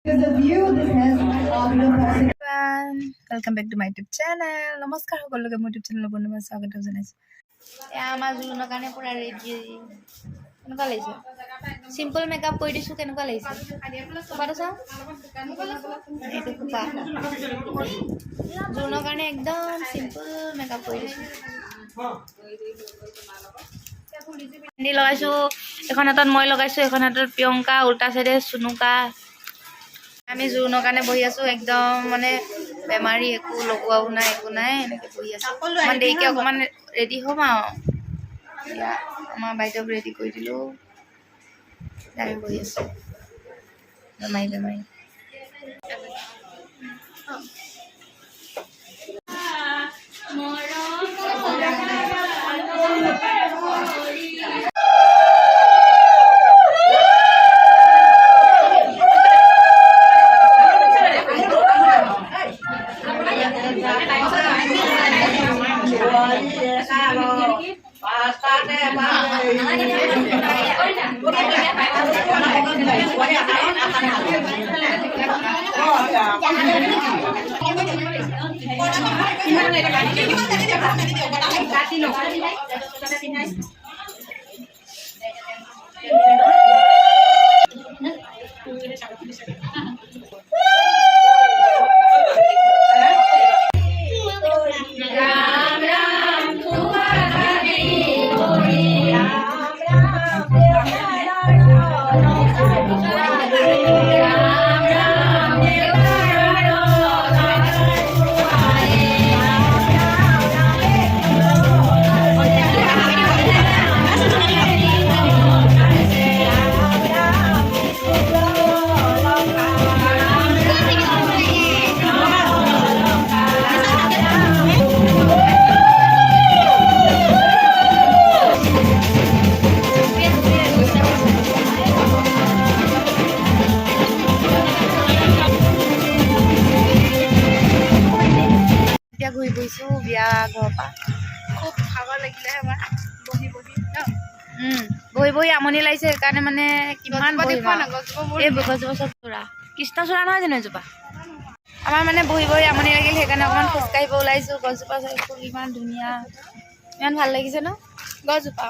Welcome back to my YouTube channel. Namaskar সকলোকে মোৰ YouTube channel বন্ধুবান্ধৱ স্বাগত জনাইছো। আমাৰ জুনৰ কাৰণে পুৰা ৰেডি। কেনেকুৱা লাগিছে? সিম্পল মেকআপ কৰি দিছো কেনেকুৱা লাগিছে? কোপাটো চাও। এইটো কোপা। জুনৰ কাৰণে একদম সিম্পল মেকআপ কৰি দিছো। মেহেন্দি লগাইছো, এখন হাতত মই লগাইছো, এখন হাতত প্ৰিয়ংকা, উল্টা চাইডে সুনুকা। আমি জুনৰ কাৰণে বহি আছো, একদম মানে বেমাৰী, একো লগোৱাও নাই, একো নাই, এনেকৈ বহি আছো। অকণমান দেৰিকৈ অকণমান ৰেডি হ'ম আৰু এতিয়া আমাৰ বাইদেউক ৰেডি কৰি দিলোঁ, আমি বহি আছো বেমাৰী। ঘূৰি ফুৰিছোঁ বিয়া ঘৰৰ পৰা, খুব ভাগৰ লাগিলে আমাৰ বহি বহি আমনি লাগিছে, সেইকাৰণে মানে কিমান এই গছজোপা চব চোৰা কৃষ্ণচূড়া নহয় জানো এজোপা। আমাৰ মানে বহি বহি আমনি লাগিল, সেইকাৰণে অকণমান খোজকাঢ়িব ওলাইছোঁ। গছজোপা চাইছোঁ ইমান ধুনীয়া, ইমান ভাল লাগিছে ন গছজোপা।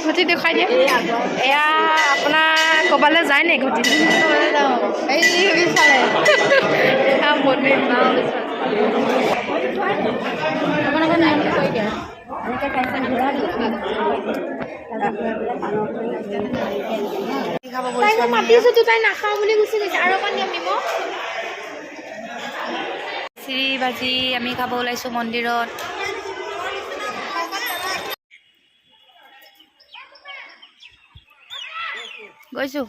ঘটি দেখাই দিয়ে, এয়া আপোনাৰ ক'বালৈ যায় নে ঘটি মাতিছো তো তাই নাখাওঁ বুলি গুচি গৈছে। আৰু অকণ দিয়ক নিমখ। চিৰি ভাজি আমি খাব ওলাইছোঁ মন্দিৰত। গৈছো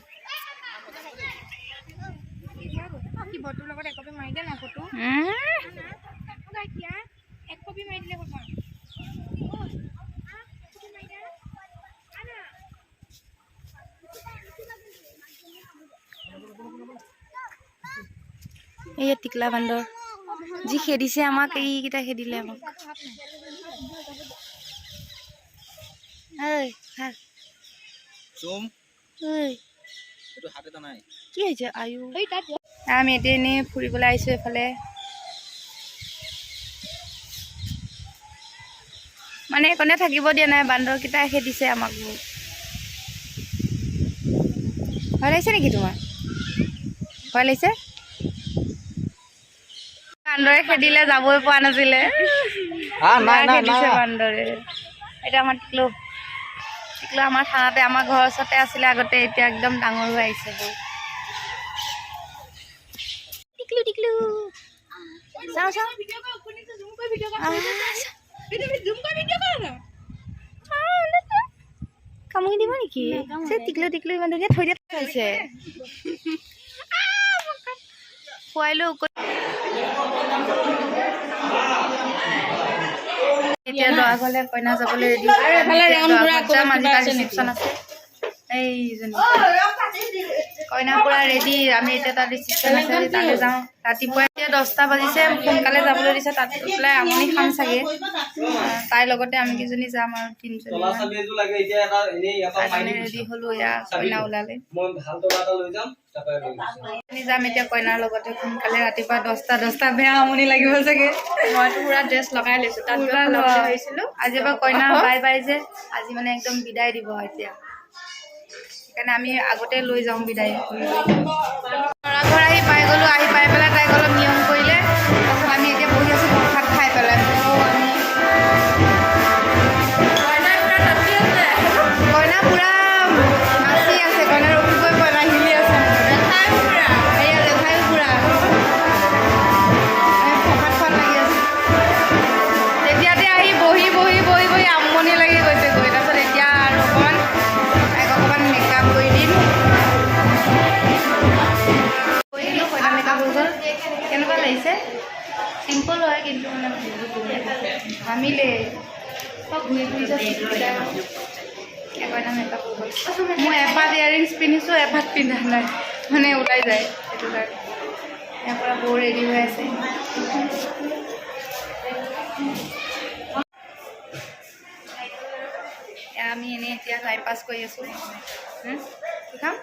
এই টিকলা বান্দৰ যি খেদিছে আমাক, এইকেইটা খেদিলে আমাক। ঐ খা চুম ঐ এইটো হাত এটা নাই কি হৈছে আয়ু আমি এতিয়া এনেই ফুৰিবলৈ আহিছোঁ এইফালে মানে এইকণে থাকিব দিয়া নাই বান্দৰকেইটাই খেদিছে আমাক বহুত ভয় লাগিছে নেকি তোমাৰ ভয় লাগিছে বান্দৰে খেদিলে যাবই পৰা নাছিলে খেদিছে বান্দৰে এতিয়া আমাৰ টিকলো আমাৰ থানাতে আমাৰ ঘৰৰ ওচৰতে আছিলে আগতে এতিয়া একদম ডাঙৰ হৈ আহিছে বহুত টিকলু টিকলু চাওঁ চাওঁ কামুৰি দিব নেকি টিকলু টিকলু ইমান ধুনীয়া থৈ দিয়া থৈছে খুৱাইলৈ এতিয়া দৰা ঘৰলে কইনা যাবলৈ ৰেডি যাম আজি তাৰ ৰিচিপশ্যন আছে এইজনী কইনা পুৰা ৰেডি আমি এতিয়া তাত ৰিচিপশ্যন আছে তালৈ যাওঁ ৰাতিপুৱা এতিয়া 10টা বাজিছে সোনকালে যাবলৈ দিছে তাত গৈ পেলাই আমনি খাম চাগে তাইৰ লগতে আমি কেইজনী যাম আৰু 3জনী ৰেডি হ'লো এয়া কইনা ওলালে আমি যাম এতিয়া কইনাৰ লগতে সোনকালে ৰাতিপুৱা 10টা বেয়া আমনি লাগিব চাগে মইতো পুৰা ড্ৰেছ লগাই লৈছোঁ তাত আজি পৰা কইনা বাই বাই যে আজি মানে একদম বিদায় দিব এতিয়া সেইকাৰণে আমি আগতে লৈ যাওঁ বিদায় দৰা ঘৰ আহি পাই গ'লোঁ আহি পাই পেলাই তাইক অলপ নিয়ম কৰিলে তাৰপিছত আমি এতিয়া বহি আছোঁ ভাত খাই পেলাই কইনা পুৰা নাচি আছে কইনা ৰখিবই পৰা নাই হিলি আছে এয়া লেখাইও পুৰা ভাত খোৱাত লাগি আছে তেতিয়াতে আহি বহি বহি বহি বহি আমনি লাগি গৈছে গৈ তাৰপিছত এতিয়া আৰু অকণমান মেকআপ কৰি দিম কৰি দিলোঁ কইনা মেকআপ হৈ গ'ল কেনেকুৱা লাগিছে চিম্পল হয় কিন্তু মানে বহুত ধুনীয়া ভামিলে চব ঘূৰি ফুৰিছে কইনা মেকআপ হৈ গ'ল মই এপাত ইয়াৰিংছ পিন্ধিছোঁ এপাত পিন্ধা নাই মানে ওলাই যায় সেইটো কাৰণে ইয়াৰ পৰা বৌ ৰেডি হৈ আছে আমি এনেই এতিয়া টাইম পাছ কৰি আছোঁ কি খাম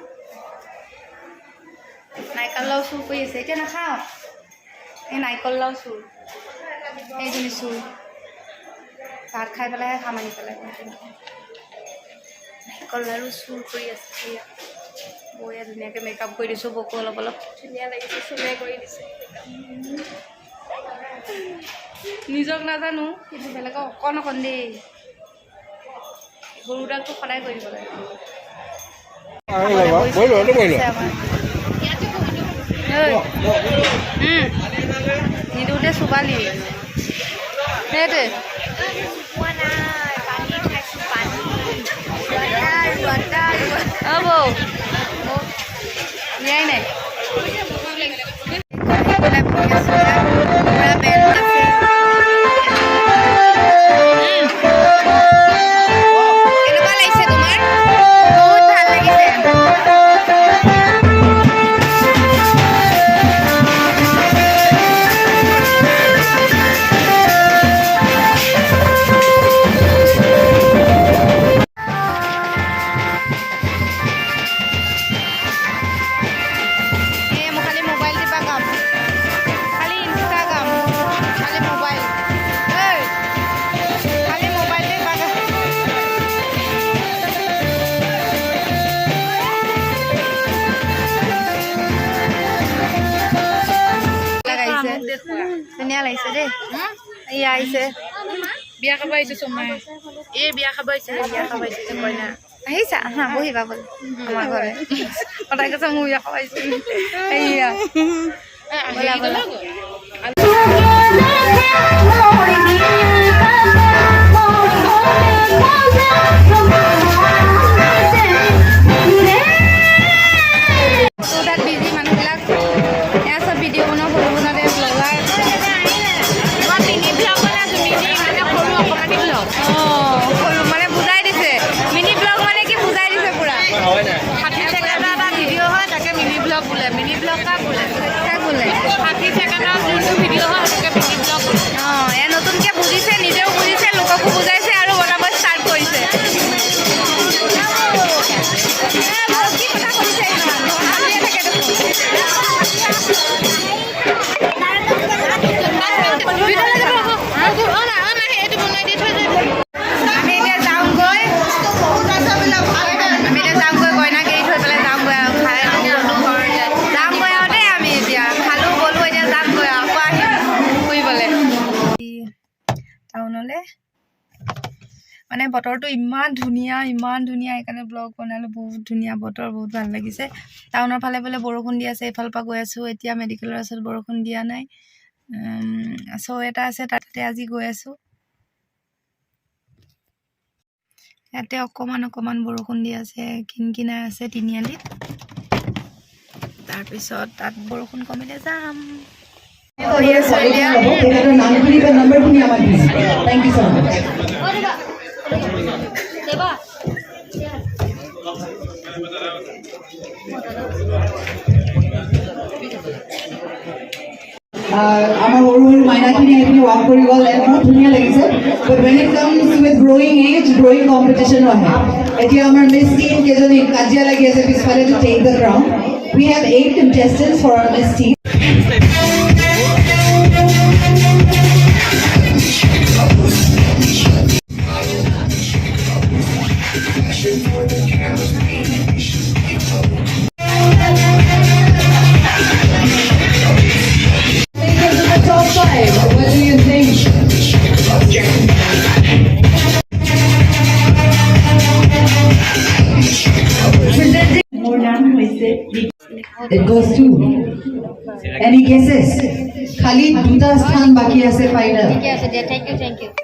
নাৰিকল লাও চুৰ কৰি আছে এতিয়া নাখাওঁ এই নাৰিকল লাও চুৰ এইজনী চুৰ ভাত খাই পেলাইহে খাম আনি পেলাই নাৰিকল লাৰু চুৰ কৰি আছে বৌয়ে ধুনীয়াকৈ মেকআপ কৰি দিছোঁ বৌকো অলপ অলপ ধুনীয়া লাগিছে চুৰে কৰি দিছে নিজক নাজানো কিন্তু বেলেগক অকণ অকণ দেই গৰুডালটো সদায় কৰি দিব লাগে নিদিওঁতে চুবালি সেইটোৱে বৌ দিয়াই নাই ধুনীয়া লাগিছে দেই এয়া আহিছে বিয়া খাব আহিছে চুমাই এই বিয়া খাব আহিছে কইনা আহিছা হা বহিবা বোলে আমাৰ ঘৰে সদায় কৈছে মোৰ বিয়া খাব আহিছে এয়া বিজি মানুহবিলাক এয়া চব ভিডিঅ' বনাওঁ সৰু বনাওঁতে ব্লগাৰ সৰু মানে বুজাই দিছে মিনি ব্লগ মানে কি বুজাই দিছে পুৰা 60 ছেকেণ্ডৰ এটা ভিডিঅ' হয় তাকে মিনি ব্লগ বোলে মিনি ব্লগ কা বোলে 60 ছেকেণ্ডৰ যোনটো ভিডিঅ' হয় তাকে মিনি ব্লগ বোলে এয়া নতুনকৈ টাউনলৈ মানে বতৰটো ইমান ধুনীয়া সেইকাৰণে ব্লগ বনালোঁ বহুত ধুনীয়া বতৰ বহুত ভাল লাগিছে টাউনৰ ফালে বোলে বৰষুণ দি আছে এইফালৰ পৰা গৈ আছোঁ এতিয়া মেডিকেলৰ ওচৰত বৰষুণ দিয়া নাই শ্ব' এটা আছে তাতে আজি গৈ আছোঁ ইয়াতে অকণমান বৰষুণ দি আছে কিনকিনাই আছে তিনিআলিত তাৰপিছত তাত বৰষুণ কমিলে যাম আমাৰ সৰু সৰু মাইনাখিনি এইখিনি ৱাক কৰি গ'ল বহুত ধুনীয়া লাগিছে বাট when it comes with growing age growing competition আহে এতিয়া আমাৰ মিছ টিম কেইজনী কাজিয়া লাগি আছে পিছফালে to take the crown we have 8 contestants for our miss team Top 5. What do you think? More than it goes to. Any guesses? Khali duta sthan baki ase final. ঠিকে আছে দিয়া thank U